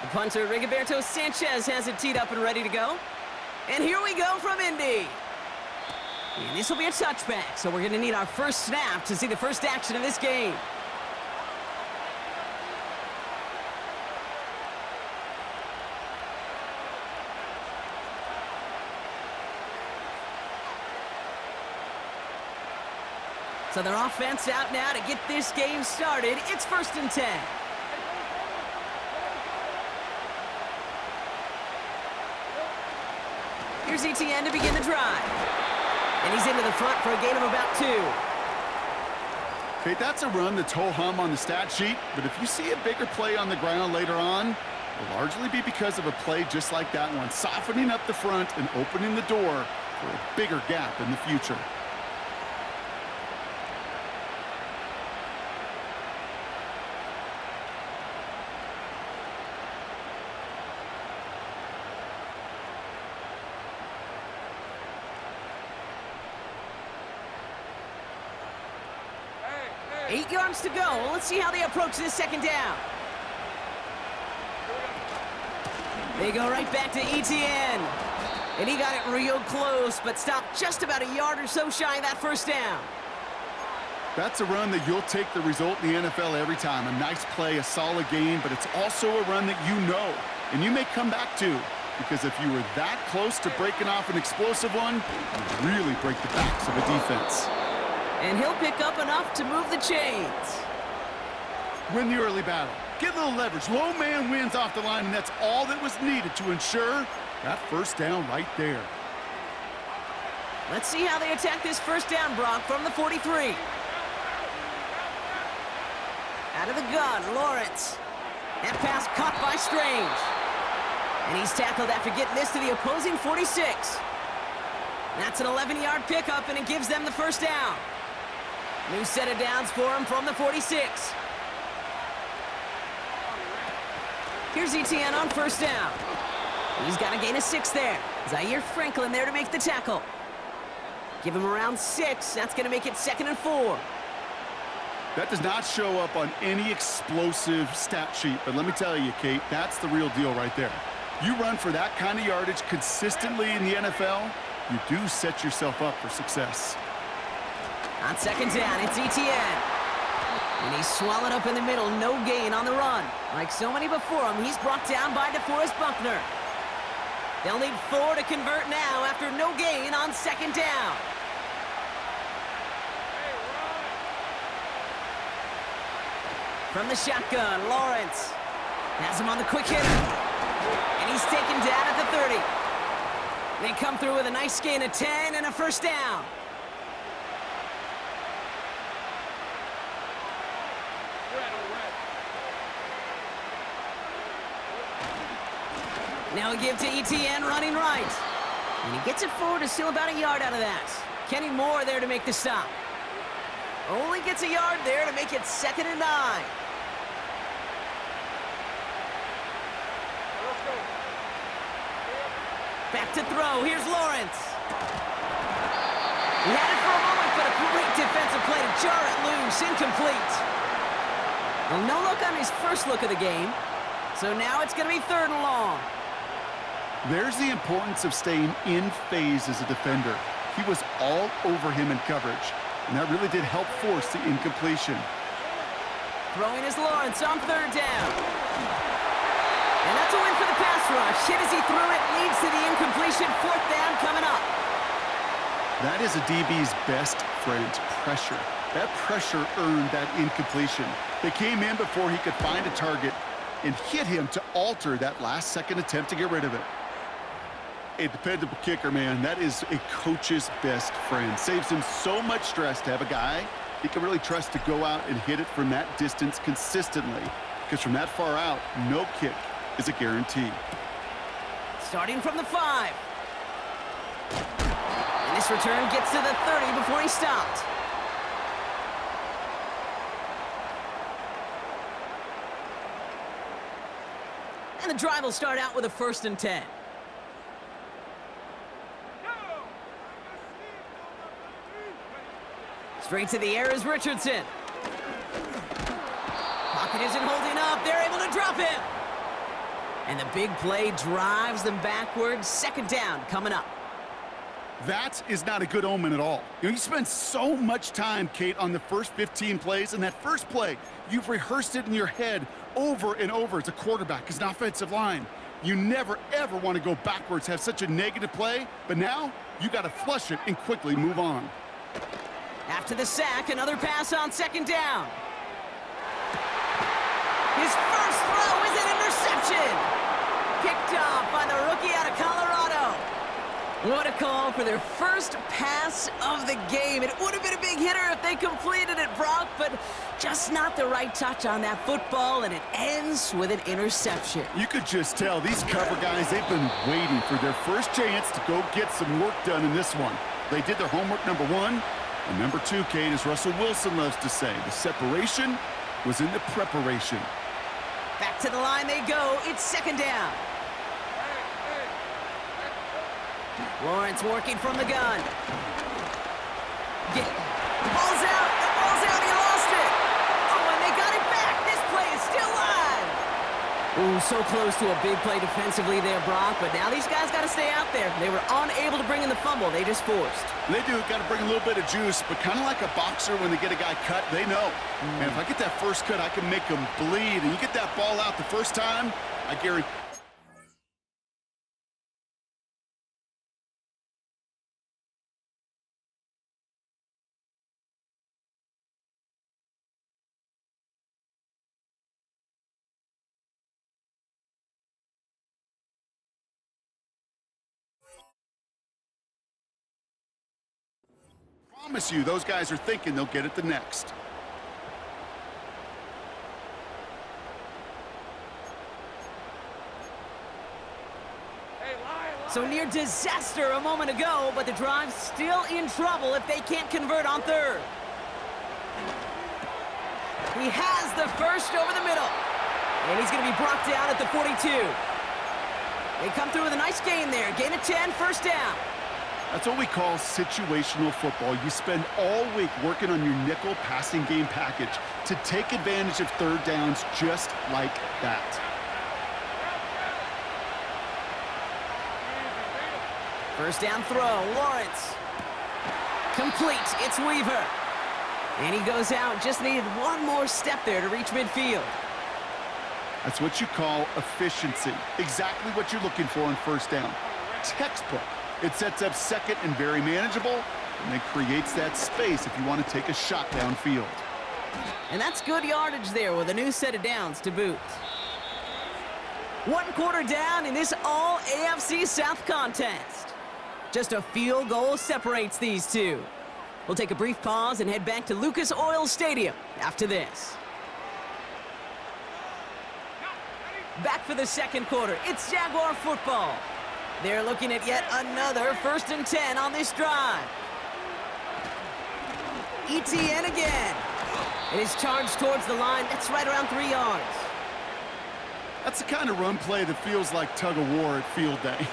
The punter, Rigoberto Sanchez, has it teed up and ready to go. And here we go from Indy. And this will be a touchback, so we're going to need our first snap to see the first action of this game. So their offense out now to get this game started. It's 1st and 10. Here's ETN to begin the drive. And he's into the front for a gain of about 2. Okay, that's a run that's ho-hum on the stat sheet, but if you see a bigger play on the ground later on, it'll largely be because of a play just like that one, softening up the front and opening the door for a bigger gap in the future. Eight yards to go. Well, let's see how they approach this second down. They go right back to ETN. And he got it real close, but stopped just about a yard or so shy of that first down. That's a run that you'll take the result in the NFL every time. A nice play, a solid game, but it's also a run that you know, and you may come back to, because if you were that close to breaking off an explosive one, you really break the backs of a defense. And he'll pick up enough to move the chains. Win the early battle. Get a little leverage. Low man wins off the line, and that's all that was needed to ensure that first down right there. Let's see how they attack this first down, Brock, from the 43. Out of the gun, Lawrence. That pass caught by Strange. And he's tackled after getting this to the opposing 46. That's an 11-yard pickup, and it gives them the first down. New set of downs for him from the 46. Here's ETN on first down. He's got a gain of 6 there. Zaire Franklin there to make the tackle. Give him around 6. That's going to make it 2nd and 4. That does not show up on any explosive stat sheet, but let me tell you, Kate, that's the real deal right there. You run for that kind of yardage consistently in the NFL, you do set yourself up for success. On second down, it's ETN. And he's swallowed up in the middle, no gain on the run. Like so many before him, he's brought down by DeForest Buckner. They'll need 4 to convert now after no gain on second down. From the shotgun, Lawrence has him on the quick hitter. And he's taken down at the 30. They come through with a nice gain of 10 and a first down. Now we give to ETN running right. And he gets it forward to steal about a yard out of that. Kenny Moore there to make the stop. Only gets a yard there to make it 2nd and 9. Back to throw. Here's Lawrence. He had it for a moment, but a great defensive play to jar it loose. Incomplete. Well, no look on his first look of the game. So now it's going to be 3rd and long. There's the importance of staying in phase as a defender. He was all over him in coverage, and that really did help force the incompletion. Throwing is Lawrence on 3rd down. And that's a win for the pass rush. Hit as he threw it, leads to the incompletion. 4th down coming up. That is a DB's best friend, pressure. That pressure earned that incompletion. They came in before he could find a target and hit him to alter that last-second attempt to get rid of it. A dependable kicker, man, that is a coach's best friend. Saves him so much stress to have a guy he can really trust to go out and hit it from that distance consistently. Because from that far out, no kick is a guarantee. Starting from the 5. And this return gets to the 30 before he stopped. And the drive will start out with a 1st and 10. Straight to the air is Richardson. Pocket isn't holding up. They're able to drop him. And the big play drives them backwards. Second down coming up. That is not a good omen at all. You spend so much time, Kate, on the first 15 plays, and that first play, you've rehearsed it in your head over and over as a quarterback, as an offensive line. You never, ever want to go backwards, have such a negative play, but now you got to flush it and quickly move on. After the sack, another pass on second down. His first throw is an interception. Picked off by the rookie out of Colorado. What a call for their first pass of the game. It would have been a big hitter if they completed it, Brock, but just not the right touch on that football, and it ends with an interception. You could just tell these cover guys, they've been waiting for their first chance to go get some work done in this one. They did their homework, number one. And number two, Kate, as Russell Wilson loves to say, the separation was in the preparation. Back to the line they go. It's second down. Lawrence working from the gun. Ball's out. The ball's out. He lost it. Oh, and they got it back. This play is still live. Ooh, so close to a big play defensively there, Brock. But now these guys got to stay out there. They were unable to bring in the fumble. They just forced. They do. Got to bring a little bit of juice, but kind of like a boxer when they get a guy cut, they know. And if I get that first cut, I can make him bleed. And you get that ball out the first time, I guarantee. I promise you, those guys are thinking they'll get it the next. So near disaster a moment ago, but the drive's still in trouble if they can't convert on third. He has the first over the middle. And he's going to be brought down at the 42. They come through with a nice gain there. Gain of 10, first down. That's what we call situational football. You spend all week working on your nickel passing game package to take advantage of third downs just like that. First down throw, Lawrence. Complete, it's Weaver. And he goes out, just needed one more step there to reach midfield. That's what you call efficiency. Exactly what you're looking for on first down. Textbook. It sets up second and very manageable, and it creates that space if you want to take a shot downfield. And that's good yardage there with a new set of downs to boot. 1 quarter down in this all-AFC South contest. Just a field goal separates these two. We'll take a brief pause and head back to Lucas Oil Stadium after this. Back for the second quarter. It's Jaguar football. They're looking at yet another 1st and 10 on this drive. ETN again. It is charged towards the line. That's right around 3 yards. That's the kind of run play that feels like tug-of-war at field day.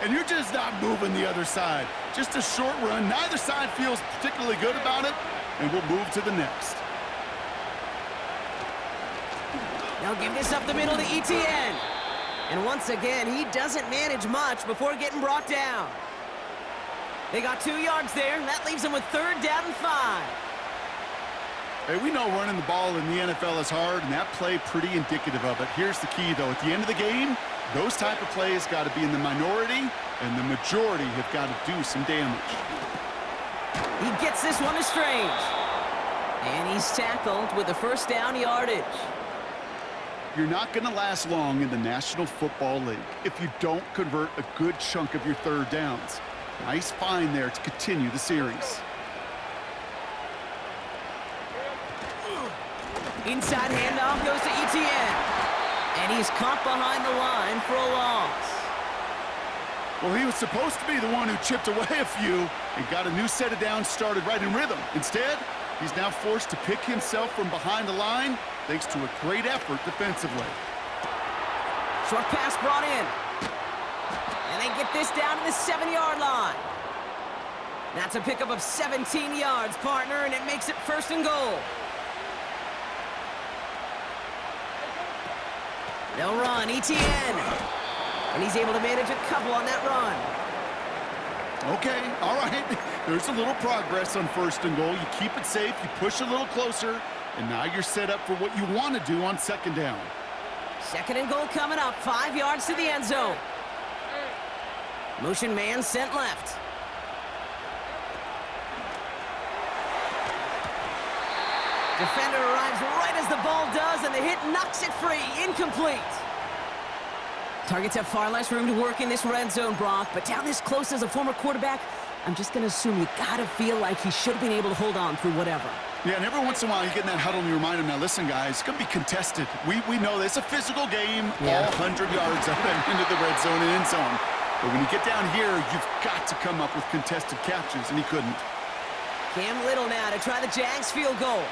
And you're just not moving the other side. Just a short run. Neither side feels particularly good about it, and we'll move to the next. Now give this up the middle to ETN. And once again, he doesn't manage much before getting brought down. They got 2 yards there. That leaves them with 3rd down and 5. Hey, we know running the ball in the NFL is hard, and that play pretty indicative of it. Here's the key, though. At the end of the game, those type of plays got to be in the minority, and the majority have got to do some damage. He gets this one to Strange. And he's tackled with the first down yardage. You're not going to last long in the National Football League if you don't convert a good chunk of your third downs. Nice find there to continue the series. Inside handoff goes to ETN. And he's caught behind the line for a loss. Well, he was supposed to be the one who chipped away a few and got a new set of downs started right in rhythm. Instead, he's now forced to pick himself from behind the line thanks to a great effort defensively. Short pass brought in. And they get this down to the 7-yard line. That's a pickup of 17 yards, partner, and it makes it 1st and goal. They'll run, ETN. And he's able to manage a couple on that run. Okay, all right. There's a little progress on 1st and goal. You keep it safe, you push a little closer, and now you're set up for what you want to do on 2nd down. 2nd and goal coming up, 5 yards to the end zone. Motion man sent left. Defender arrives right as the ball does, and the hit knocks it free. Incomplete. Targets have far less room to work in this red zone, Brock, but down this close as a former quarterback, I'm just going to assume you got to feel like he should have been able to hold on through whatever. Yeah, and every once in a while you get in that huddle and you remind him, now listen, guys, it's going to be contested. We know this. It's a physical game, all 100 yards out into the red zone and end zone. But when you get down here, you've got to come up with contested catches, and he couldn't. Cam Little now to try the Jags field goal.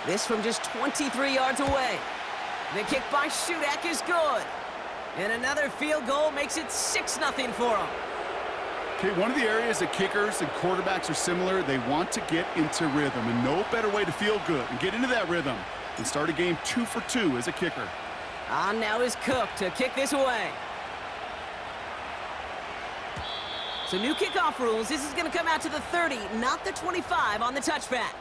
This from just 23 yards away. The kick by Shudak is good. And another field goal makes it 6-0 for him. Okay, one of the areas that kickers and quarterbacks are similar, they want to get into rhythm, and no better way to feel good and get into that rhythm than start a game 2 for 2 as a kicker. On now is Cook to kick this away. So new kickoff rules. This is going to come out to the 30, not the 25 on the touchback.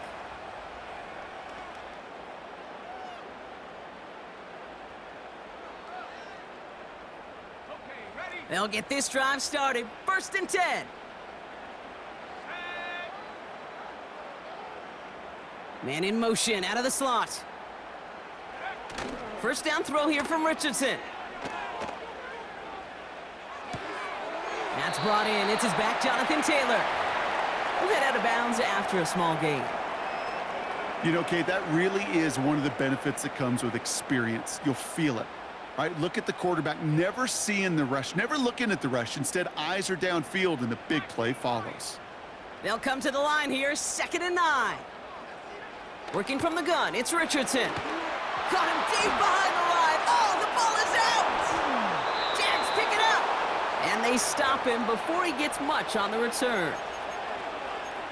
They'll get this drive started. 1st and 10. Man in motion out of the slot. 1st down throw here from Richardson. That's brought in. It's his back, Jonathan Taylor. We'll head out of bounds after a small gain. You know, Kate, that really is one of the benefits that comes with experience. You'll feel it. All right, look at the quarterback, never seeing the rush, never looking at the rush. Instead, eyes are downfield, and the big play follows. They'll come to the line here, 2nd and 9. Working from the gun, it's Richardson. Got him deep behind the line. Oh, the ball is out! Jags pick it up! And they stop him before he gets much on the return.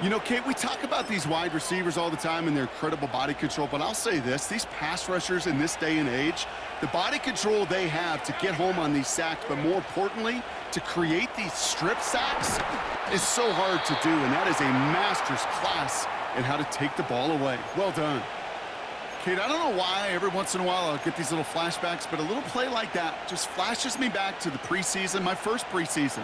You know, Kate, we talk about these wide receivers all the time and their incredible body control, but I'll say this, these pass rushers in this day and age, the body control they have to get home on these sacks, but more importantly, to create these strip sacks is so hard to do, and that is a master's class in how to take the ball away. Well done. Kate, I don't know why every once in a while I'll get these little flashbacks, but a little play like that just flashes me back to the preseason, my first preseason.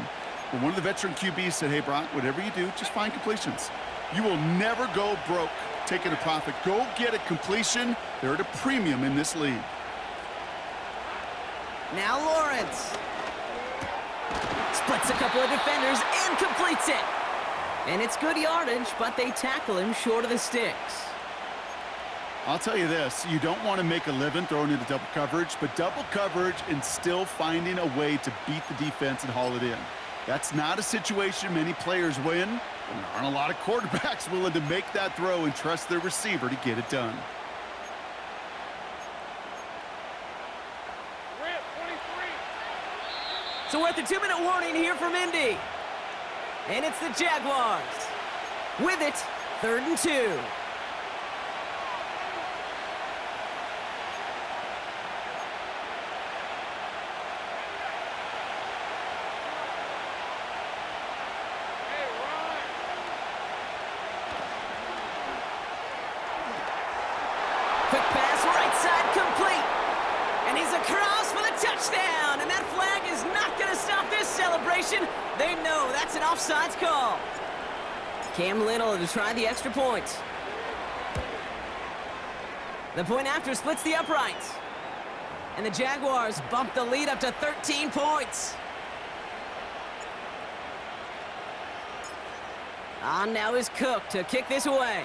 When one of the veteran QBs said, hey, Brock, whatever you do, just find completions. You will never go broke taking a profit. Go get a completion. They're at a premium in this league. Now Lawrence. Splits a couple of defenders and completes it. And it's good yardage, but they tackle him short of the sticks. I'll tell you this, you don't want to make a living throwing into double coverage, but double coverage and still finding a way to beat the defense and haul it in. That's not a situation many players win, and there aren't a lot of quarterbacks willing to make that throw and trust their receiver to get it done. So we're at the 2-minute warning here from Indy. And it's the Jaguars. With it, 3rd and 2. Quick pass, right side, complete. And he's across for the touchdown. And that flag is not going to stop this celebration. They know that's an offsides call. Cam Little to try the extra point. The point after splits the uprights. And the Jaguars bump the lead up to 13 points. On now is Cook to kick this away.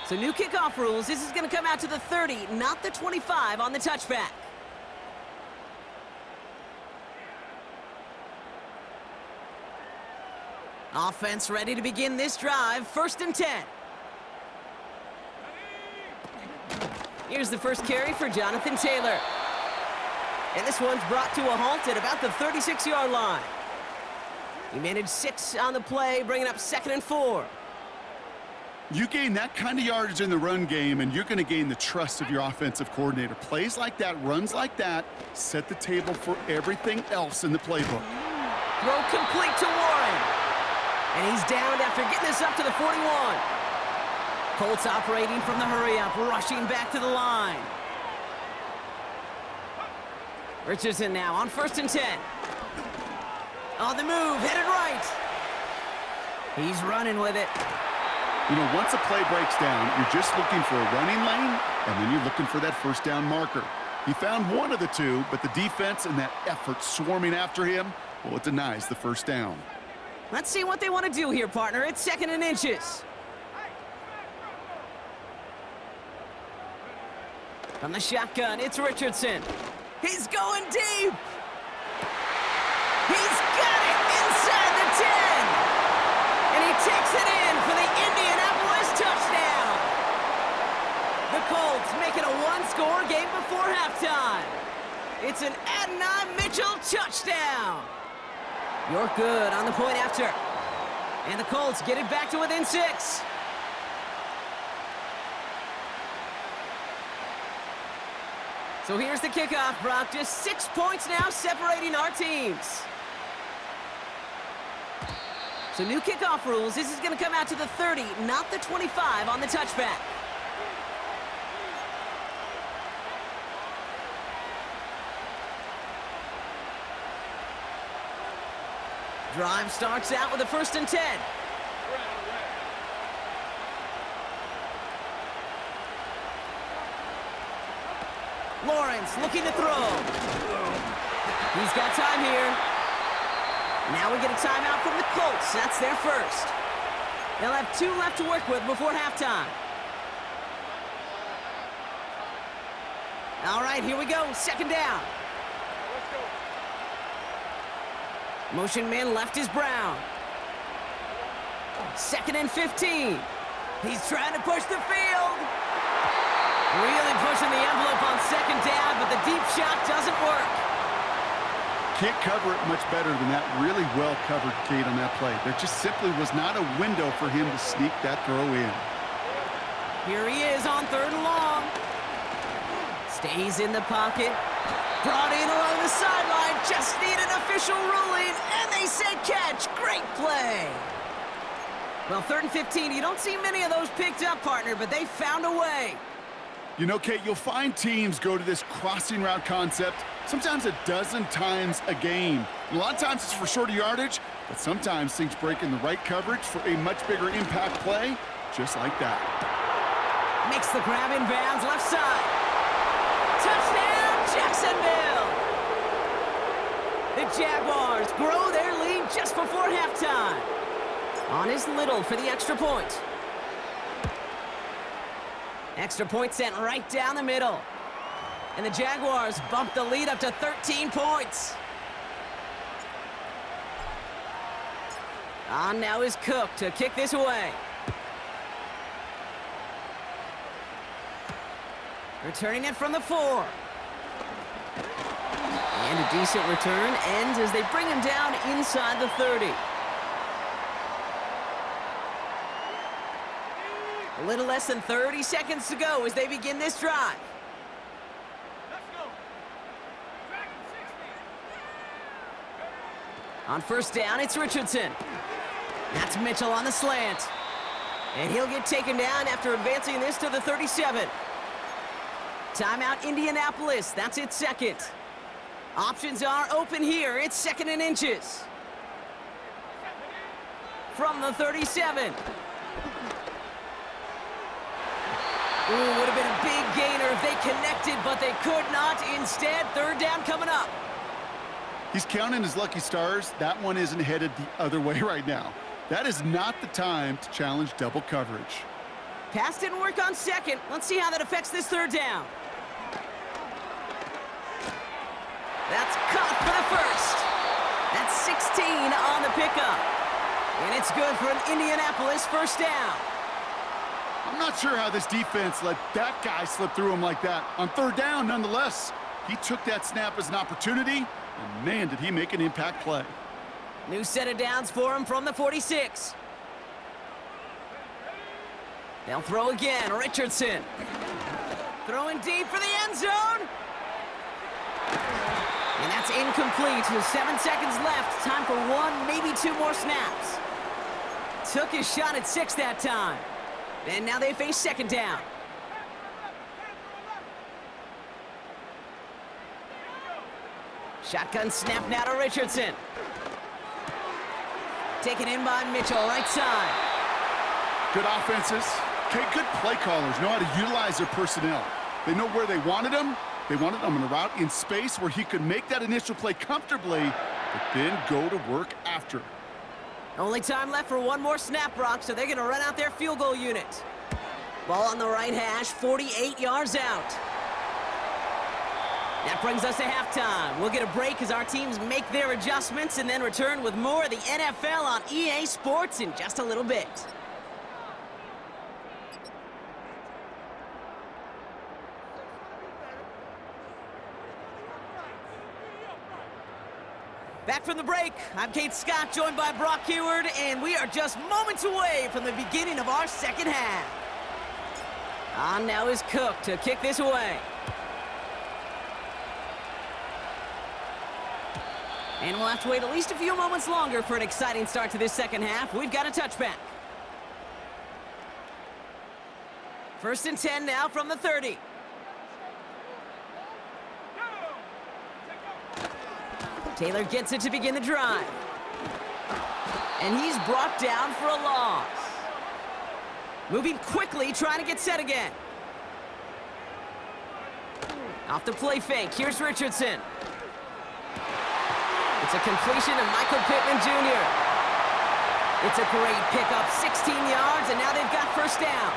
So new kickoff rules. This is going to come out to the 30, not the 25 on the touchback. Offense ready to begin this drive. 1st and 10. Here's the first carry for Jonathan Taylor. And this one's brought to a halt at about the 36-yard line. He managed 6 on the play, bringing up 2nd and 4. You gain that kind of yardage in the run game, and you're going to gain the trust of your offensive coordinator. Plays like that, runs like that, set the table for everything else in the playbook. Throw complete to Warren. And he's downed after getting this up to the 41. Colts operating from the hurry-up, rushing back to the line. Richardson now on 1st and 10. On the move, headed right. He's running with it. You know, once a play breaks down, you're just looking for a running lane, and then you're looking for that first down marker. He found one of the two, but the defense and that effort swarming after him, well, it denies the first down. Let's see what they want to do here, partner. It's 2nd and inches. From the shotgun, it's Richardson. He's going deep. He's got it inside the 10. And he takes it in for the Indianapolis touchdown. The Colts make it a one-score game before halftime. It's an Adonai Mitchell touchdown. You're good on the point after. And the Colts get it back to within 6. So here's the kickoff, Brock. Just 6 points now separating our teams. So new kickoff rules. This is going to come out to the 30, not the 25 on the touchback. Drive starts out with a 1st and 10. Lawrence looking to throw. He's got time here. Now we get a timeout from the Colts. That's their first. They'll have 2 left to work with before halftime. All right, here we go. 2nd down. Motion man left is Brown. 2nd and 15. He's trying to push the field. Really pushing the envelope on 2nd down, but the deep shot doesn't work. Can't cover it much better than that. Really well covered, Kate, on that play. There just simply was not a window for him to sneak that throw in. Here he is on 3rd and long. Stays in the pocket. Brought in along the sideline. Just need an official ruling, and they say catch. Great play. Well, 3rd and 15, you don't see many of those picked up, partner, but they found a way. You know, Kate, you'll find teams go to this crossing route concept sometimes a dozen times a game. A lot of times it's for shorter yardage, but sometimes things break in the right coverage for a much bigger impact play, just like that. Makes the grab in bounds, left side. Touchdown, Jacksonville! The Jaguars grow their lead just before halftime. On is Little for the extra point. Extra point sent right down the middle. And the Jaguars bump the lead up to 13 points. On now is Cook to kick this away. Returning it from the 4. And a decent return ends as they bring him down inside the 30. A little less than 30 seconds to go as they begin this drive. Let's go. On 1st down, it's Richardson. That's Mitchell on the slant. And he'll get taken down after advancing this to the 37. Timeout, Indianapolis. That's its 2nd. Options are open here. It's 2nd and inches. From the 37. Ooh, would have been a big gainer if they connected, but they could not. Instead, 3rd down coming up. He's counting his lucky stars. That one isn't headed the other way right now. That is not the time to challenge double coverage. Pass didn't work on 2nd. Let's see how that affects this 3rd down. That's caught for the 1st. That's 16 on the pickup. And it's good for an Indianapolis 1st down. I'm not sure how this defense let that guy slip through him like that. On 3rd down, nonetheless, he took that snap as an opportunity, and man, did he make an impact play. New set of downs for him from the 46. They'll throw again. Richardson. Throwing deep for the end zone. And that's incomplete with 7 seconds left. Time for one, maybe two more snaps. Took his shot at 6 that time. And now they face second down. Shotgun snap now to Richardson. Taken in by Mitchell, right side. Good offenses. Okay, good play callers know how to utilize their personnel. They know where they wanted him. They wanted him on a route in space where he could make that initial play comfortably, but then go to work after. Only time left for one more snap, Brock, so they're going to run out their field goal unit. Ball on the right hash, 48 yards out. That brings us to halftime. We'll get a break as our teams make their adjustments and then return with more of the NFL on EA Sports in just a little bit. Back from the break, I'm Kate Scott, joined by Brock Heward, and we are just moments away from the beginning of our second half. On now is Cook to kick this away. And we'll have to wait at least a few moments longer for an exciting start to this second half. We've got a touchback. 1st and 10 now from the 30. Taylor gets it to begin the drive. And he's brought down for a loss. Moving quickly, trying to get set again. Off the play fake, here's Richardson. It's a completion to Michael Pittman Jr. It's a great pickup, 16 yards, and now they've got first down.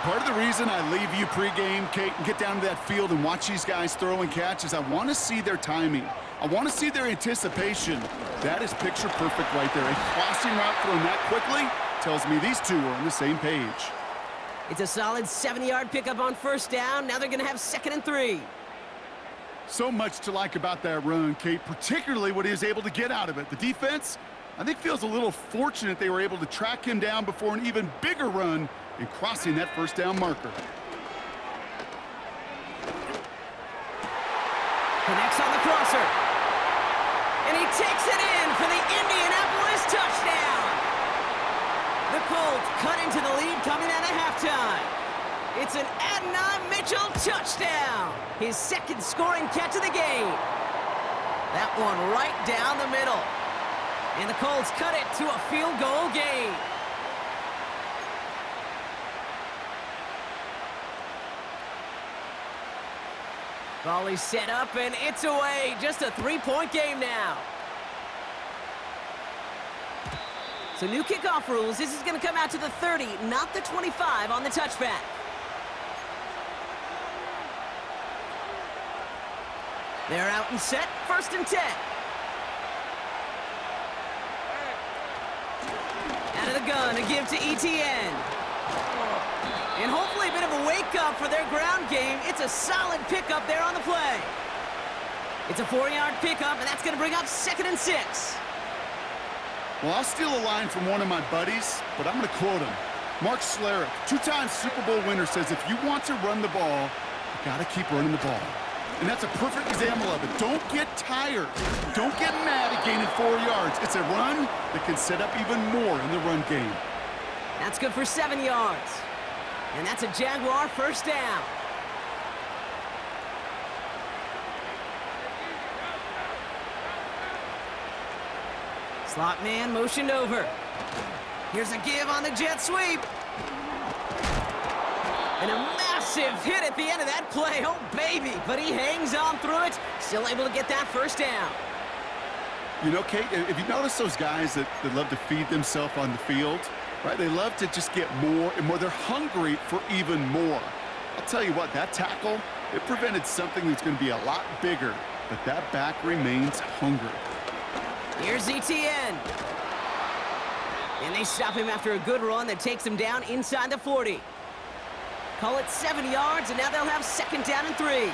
Part of the reason I leave you pregame, Kate, and get down to that field and watch these guys throw and catch is I want to see their timing. I want to see their anticipation. That is picture perfect right there. A crossing route thrown that quickly tells me these two are on the same page. It's a solid 70-yard pickup on first down. Now they're going to have 2nd and 3. So much to like about that run, Kate, particularly what he was able to get out of it. The defense, I think, feels a little fortunate they were able to track him down before an even bigger run in crossing that first down marker. Connects on the crosser. And he takes it in for the Indianapolis touchdown. The Colts cut into the lead coming out of halftime. It's an Adonai Mitchell touchdown. His 2nd scoring catch of the game. That one right down the middle. And the Colts cut it to a field goal game. Volley set up, and it's away. Just a 3-point game now. So new kickoff rules. This is going to come out to the 30, not the 25 on the touchback. They're out and set. 1st and 10. Out of the gun, a give to ETN. And hopefully a bit of a wake-up for their ground game. It's a solid pickup there on the play. It's a 4-yard pickup, and that's going to bring up 2nd and 6. Well, I'll steal a line from one of my buddies, but I'm going to quote him. Mark Schlereth, 2-time Super Bowl winner, says if you want to run the ball, you got to keep running the ball. And that's a perfect example of it. Don't get tired. Don't get mad at gaining 4 yards. It's a run that can set up even more in the run game. That's good for 7 yards. And that's a Jaguar first down. Slot man motioned over. Here's a give on the jet sweep. And a massive hit at the end of that play. Oh, baby. But he hangs on through it. Still able to get that first down. You know, Kate, if you notice those guys that love to feed themselves on the field, right? They love to just get more and more. They're hungry for even more. I'll tell you what, that tackle, it prevented something that's going to be a lot bigger. But that back remains hungry. Here's ETN. And they stop him after a good run that takes him down inside the 40. Call it 7 yards, and now they'll have 2nd down and 3.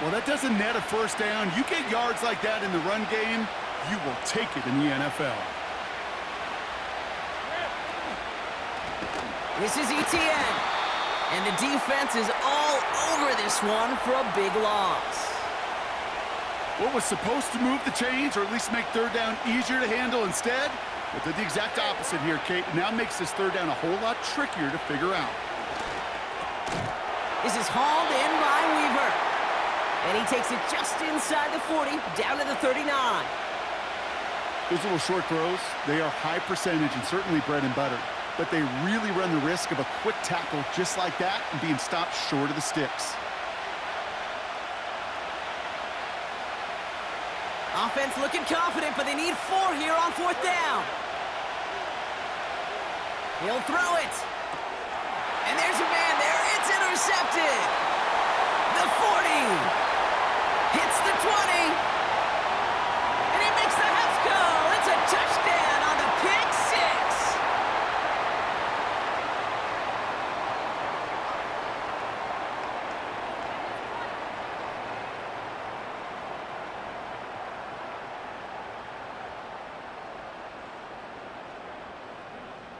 Well, that doesn't net a first down. You get yards like that in the run game, you will take it in the NFL. This is ETN. And the defense is all over this one for a big loss. What was supposed to move the chains, or at least make third down easier to handle instead, but did the exact opposite here, Kate. Now makes this third down a whole lot trickier to figure out. This is hauled in by Weaver. And he takes it just inside the 40, down to the 39. Those little short throws, they are high percentage and certainly bread and butter. But they really run the risk of a quick tackle just like that and being stopped short of the sticks. Offense looking confident, but they need 4 here on 4th down. He'll throw it. And there's a man there. It's intercepted. The 40. Hits the 20. And he makes the half goal. It's a touchdown on the pick 6.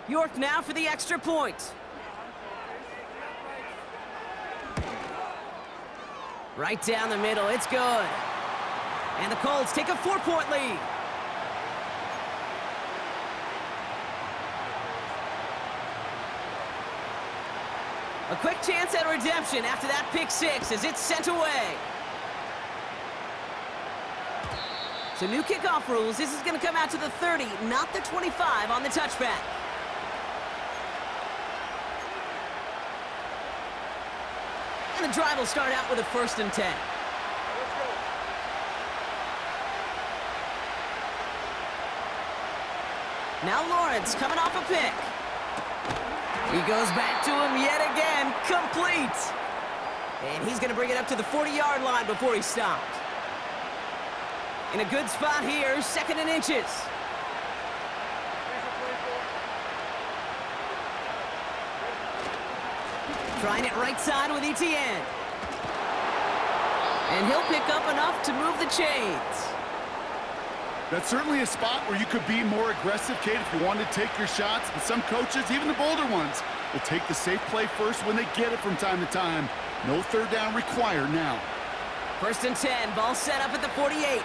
York now for the extra point. Right down the middle, it's good. And the Colts take a 4-point lead. A quick chance at redemption after that pick 6 as it's sent away. So new kickoff rules, this is gonna come out to the 30, not the 25 on the touchback. And the drive will start out with a 1st and 10. Now Lawrence coming off a pick. He goes back to him yet again, complete. And he's going to bring it up to the 40-yard line before he stopped. In a good spot here, 2nd and inches. Trying it right side with ETN. And he'll pick up enough to move the chains. That's certainly a spot where you could be more aggressive, Kate, if you wanted to take your shots. But some coaches, even the bolder ones, will take the safe play first when they get it from time to time. No third down required now. 1st and 10, ball set up at the 48.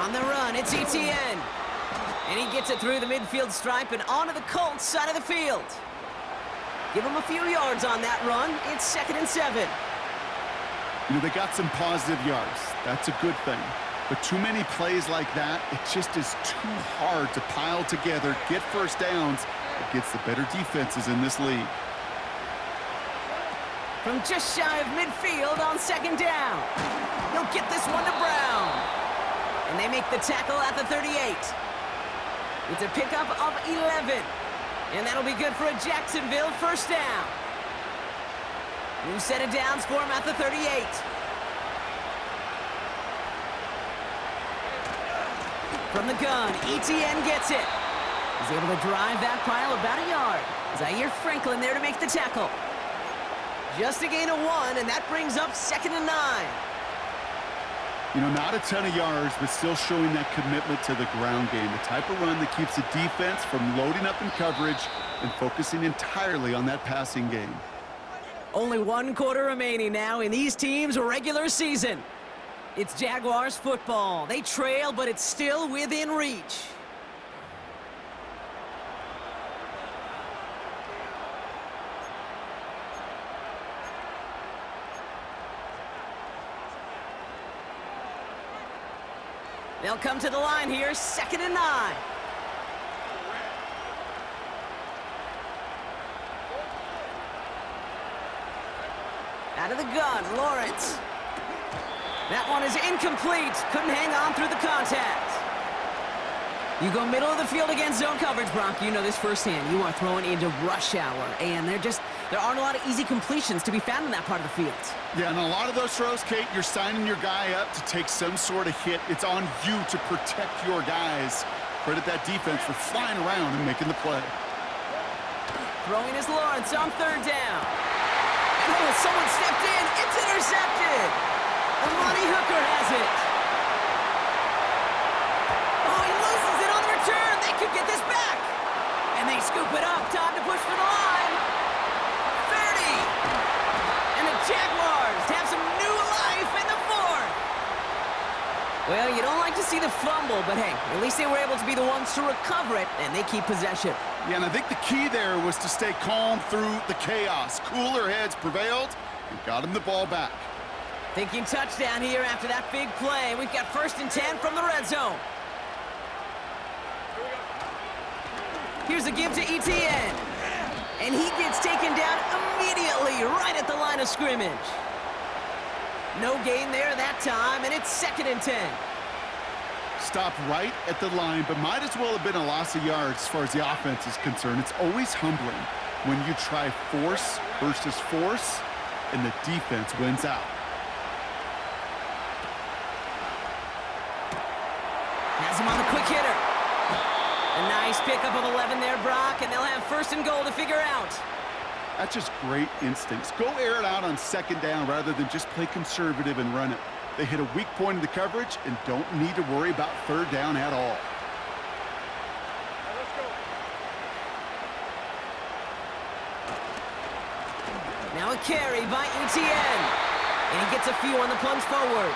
On the run, it's ETN. And he gets it through the midfield stripe and onto the Colts side of the field. Give him a few yards on that run. It's 2nd and 7. You know, they got some positive yards. That's a good thing. But too many plays like that, it just is too hard to pile together, get first downs against the better defenses in this league. From just shy of midfield on 2nd down. He'll get this one to Brown. And they make the tackle at the 38. It's a pickup of 11. And that'll be good for a Jacksonville 1st down. New set of downs for him at the 38. From the gun, ETN gets it. He's able to drive that pile about a yard. Zaire Franklin there to make the tackle. Just a gain of 1, and that brings up 2nd and 9. You know, not a ton of yards, but still showing that commitment to the ground game. The type of run that keeps the defense from loading up in coverage and focusing entirely on that passing game. Only 1 quarter remaining now in these teams' regular season. It's Jaguars football. They trail, but it's still within reach. They'll come to the line here, 2nd and 9. Out of the gun, Lawrence. That one is incomplete. Couldn't hang on through the contact. You go middle of the field against zone coverage, Brock. You know this firsthand. You are throwing into rush hour, and there aren't a lot of easy completions to be found in that part of the field. Yeah, and a lot of those throws, Kate, you're signing your guy up to take some sort of hit. It's on you to protect your guys. Credit that defense for flying around and making the play. Throwing is Lawrence on 3rd down. And oh, someone stepped in. It's intercepted. And Ronnie Hooker has it. see the fumble, but hey, at least they were able to be the ones to recover it, and they keep possession. Yeah, and I think the key there was to stay calm through the chaos. Cooler heads prevailed and got him the ball back. Thinking touchdown here after that big play. We've got 1st and 10 from the red zone. Here's a give to Etienne. And he gets taken down immediately right at the line of scrimmage. No gain there that time, and it's 2nd and 10. Stopped right at the line, but might as well have been a loss of yards as far as the offense is concerned. It's always humbling when you try force versus force, and the defense wins out. Has him on the quick hitter. A nice pickup of 11 there, Brock, and they'll have 1st and goal to figure out. That's just great instincts. Go air it out on 2nd down rather than just play conservative and run it. They hit a weak point in the coverage and don't need to worry about 3rd down at all. Now a carry by Etienne. And he gets a few on the plunge forward.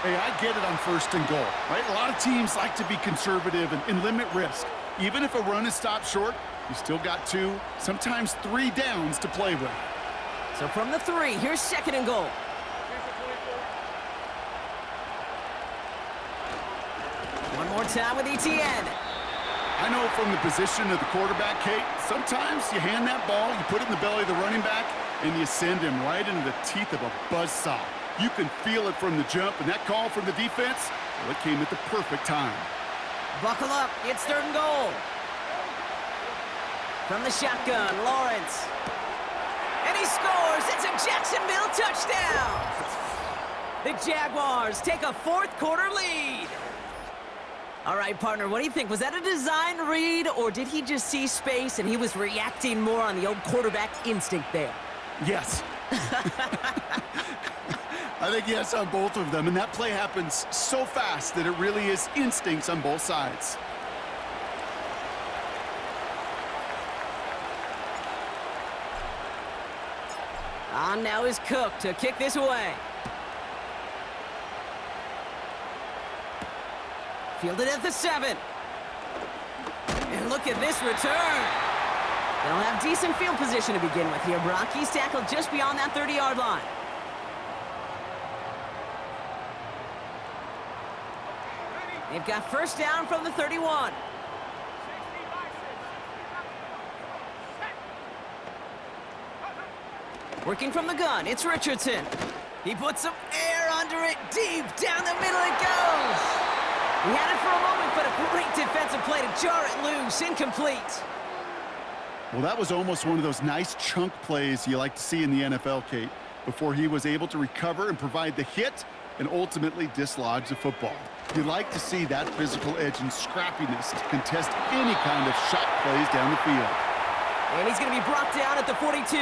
Hey, I get it on 1st and goal, right? A lot of teams like to be conservative and limit risk. Even if a run is stopped short, you still got 2, sometimes 3 downs to play with. So from the 3, here's 2nd and goal. One more time with Etienne. I know from the position of the quarterback, Kate, sometimes you hand that ball, you put it in the belly of the running back, and you send him right into the teeth of a buzzsaw. You can feel it from the jump, and that call from the defense, well, it came at the perfect time. Buckle up, it's 3rd and goal. From the shotgun, Lawrence. And he scores! It's a Jacksonville touchdown! The Jaguars take a 4th quarter lead. All right, partner, what do you think? Was that a design read, or did he just see space and he was reacting more on the old quarterback instinct there? Yes. I think yes on both of them, and that play happens so fast that it really is instincts on both sides. On now is Cook to kick this away. Fielded at the 7. And look at this return. They'll have decent field position to begin with here, Brock. He's tackled just beyond that 30-yard line. They've got 1st down from the 31. Working from the gun, it's Richardson. He puts some air under it, deep down the middle it goes. He had it for a moment, but a great defensive play to jar it loose, incomplete. Well, that was almost one of those nice chunk plays you like to see in the NFL, Kate, before he was able to recover and provide the hit and ultimately dislodge the football. You like to see that physical edge and scrappiness to contest any kind of shot plays down the field. And he's going to be brought down at the 42.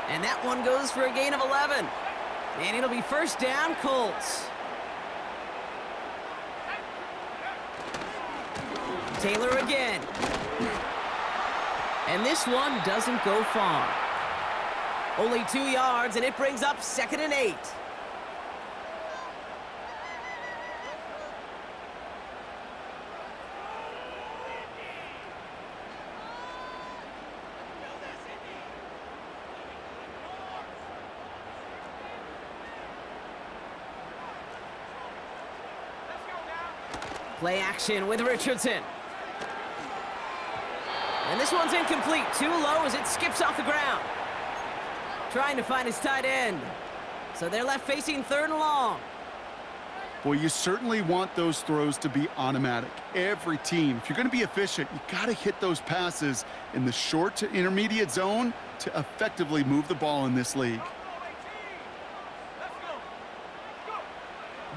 And that one goes for a gain of 11. And it'll be 1st down, Colts. Taylor again. And this one doesn't go far. Only 2 yards, and it brings up 2nd and 8. Play action with Richardson. And this one's incomplete. Too low as it skips off the ground. Trying to find his tight end. So they're left facing 3rd and long. Well, you certainly want those throws to be automatic. Every team, if you're going to be efficient, you got to hit those passes in the short to intermediate zone to effectively move the ball in this league.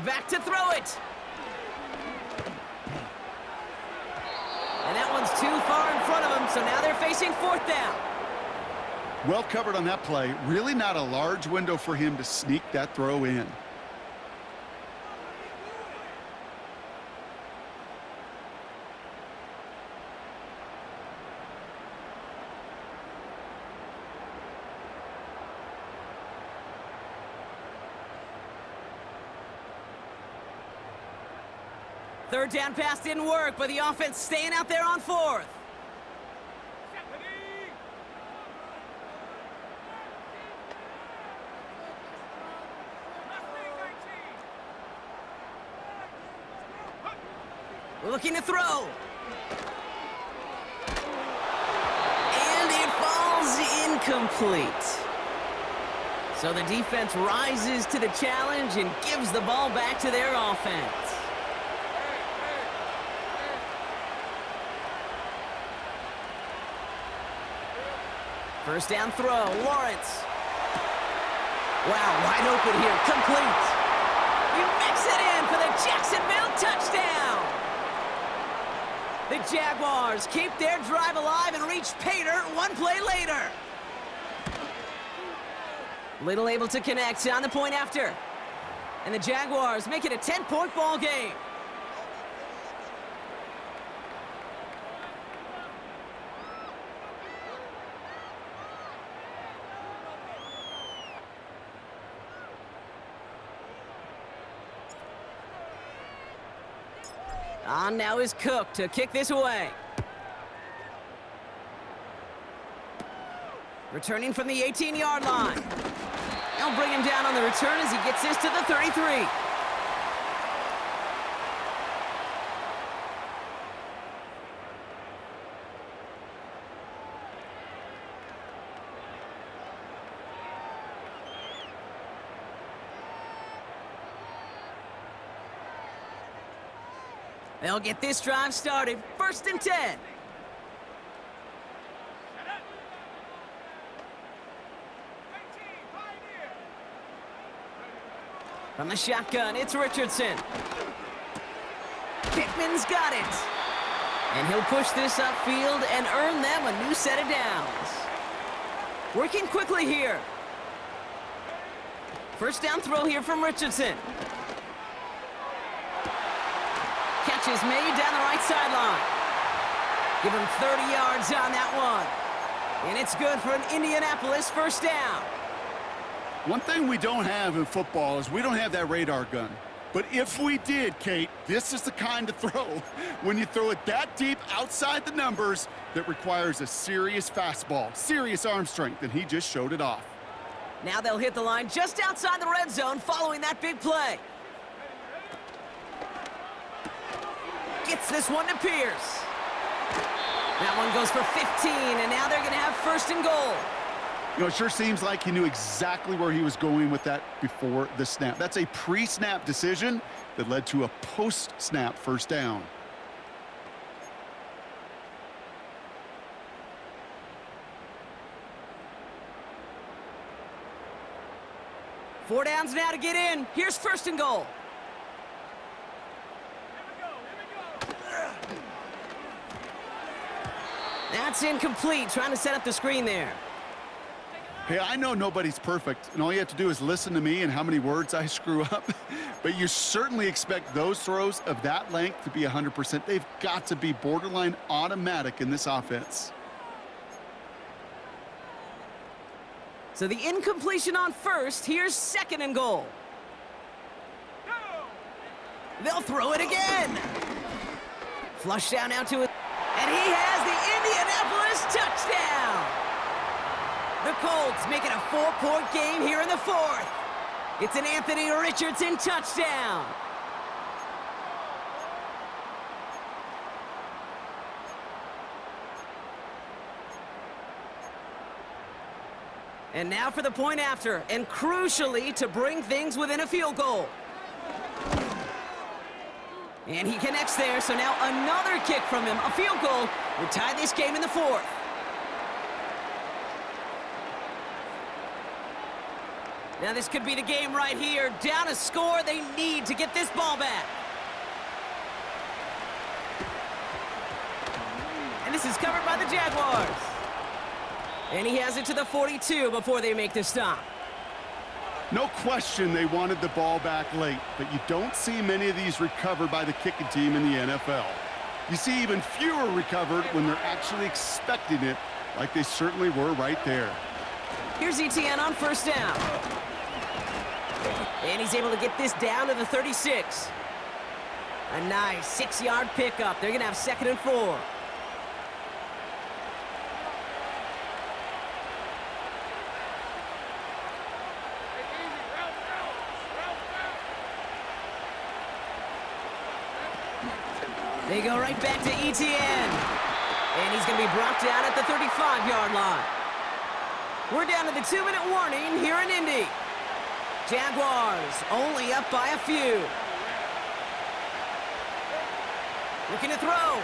Back to throw it. And that one's too far in front of him, so now they're facing 4th down. Well covered on that play. Really not a large window for him to sneak that throw in. Third down pass didn't work, but the offense staying out there on fourth. Looking to throw. And it falls incomplete. So the defense rises to the challenge and gives the ball back to their offense. First down throw, Lawrence. Wow, wide open here, complete. You mix it in for the Jacksonville touchdown. The Jaguars keep their drive alive and reach pay dirt one play later. Little able to connect on the point after. And the Jaguars make it a 10-point ball game. On now is Cook to kick this away. Returning from the 18-yard line. They'll bring him down on the return as he gets this to the 33. They'll get this drive started. First and 10. From the shotgun, it's Richardson. Pittman's got it. And he'll push this upfield and earn them a new set of downs. Working quickly here. First down throw here from Richardson. Catch is made down the right sideline. Give him 30 yards on that one. And it's good for an Indianapolis first down. One thing we don't have in football is we don't have that radar gun. But if we did, Kate, this is the kind of throw when you throw it that deep outside the numbers that requires a serious fastball, serious arm strength, and he just showed it off. Now they'll hit the line just outside the red zone following that big play. Gets this one to Pierce. That one goes for 15, and now they're going to have first and goal. You know, it sure seems like he knew exactly where he was going with that before the snap. That's a pre-snap decision that led to a post-snap first down. Four downs now to get in. Here's first and goal. That's incomplete. Trying to set up the screen there. Hey, I know nobody's perfect, and all you have to do is listen to me and how many words I screw up. But you certainly expect those throws of that length to be 100%. They've got to be borderline automatic in this offense. So the incompletion on first. Here's second and goal. They'll throw it again. Flush down now to it. And he has the Indianapolis touchdown. The Colts make it a 4-point game here in the fourth. It's an Anthony Richardson touchdown. And now for the point after, and crucially to bring things within a field goal. And he connects there, so now another kick from him, a field goal, would tie this game in the fourth. Now this could be the game right here. Down a score, they need to get this ball back. And this is covered by the Jaguars. And he has it to the 42 before they make the stop. No question they wanted the ball back late, but you don't see many of these recovered by the kicking team in the NFL. You see even fewer recovered when they're actually expecting it, like they certainly were right there. Here's ETN on first down. And he's able to get this down to the 36. A nice 6-yard pickup. They're going to have 2nd and 4. They go right back to ETN. And he's going to be brought down at the 35-yard line. We're down to the 2-minute warning here in Indy. Jaguars only up by a few. Looking to throw.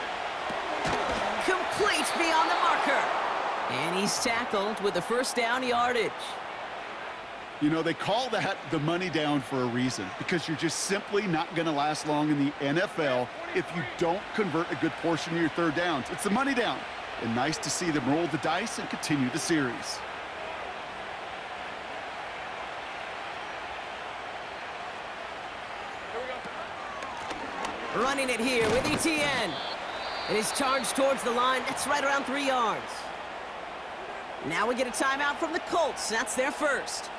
Complete beyond the marker. And he's tackled with the 1st down yardage. You know, they call that the money down for a reason, because you're just simply not going to last long in the NFL if you don't convert a good portion of your 3rd downs. It's the money down. And nice to see them roll the dice and continue the series. Running it here with ETN. It is charged towards the line. That's right around 3 yards. Now we get a timeout from the Colts. That's their first,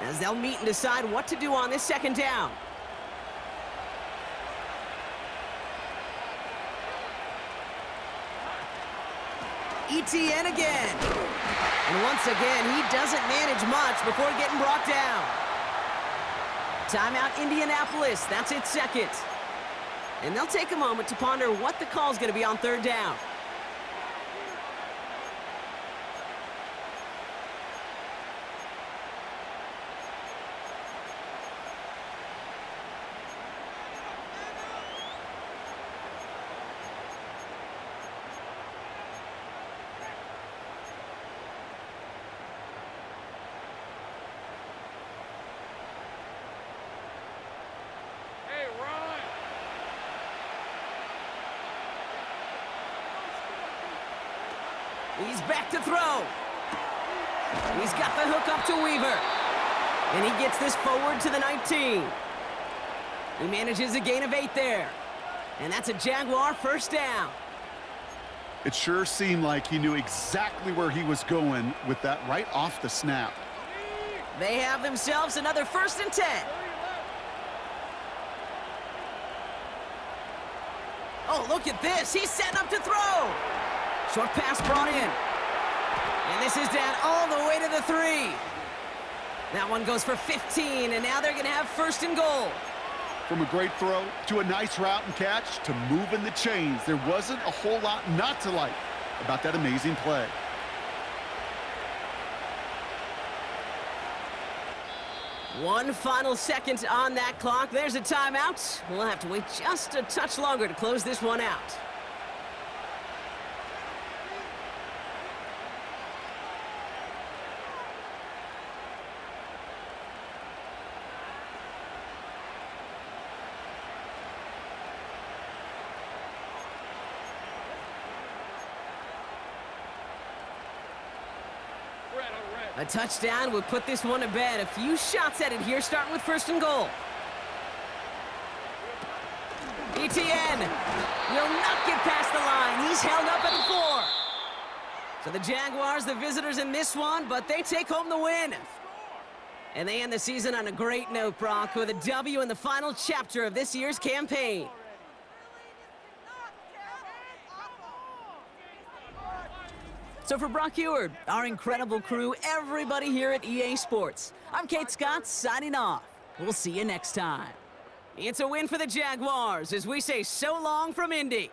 as they'll meet and decide what to do on this 2nd down. ETN again. And once again, he doesn't manage much before getting brought down. Timeout Indianapolis. That's its 2nd. And they'll take a moment to ponder what the call's going to be on 3rd down. He's back to throw. He's got the hook up to Weaver. And he gets this forward to the 19. He manages a gain of 8 there. And that's a Jaguar 1st down. It sure seemed like he knew exactly where he was going with that right off the snap. They have themselves another 1st and 10. Oh, look at this. He's setting up to throw. Short pass brought in. And this is down all the way to the 3. That one goes for 15, and now they're going to have 1st and goal. From a great throw to a nice route and catch to moving the chains, there wasn't a whole lot not to like about that amazing play. One final second on that clock. There's a timeout. We'll have to wait just a touch longer to close this one out. A touchdown would put this one to bed. A few shots at it here, starting with 1st and goal. ETN will not get past the line. He's held up at the 4. So the Jaguars, the visitors in this one, but they take home the win. And they end the season on a great note, Brock, with a W in the final chapter of this year's campaign. So for Brock Eward, our incredible crew, everybody here at EA Sports, I'm Kate Scott signing off. We'll see you next time. It's a win for the Jaguars as we say so long from Indy.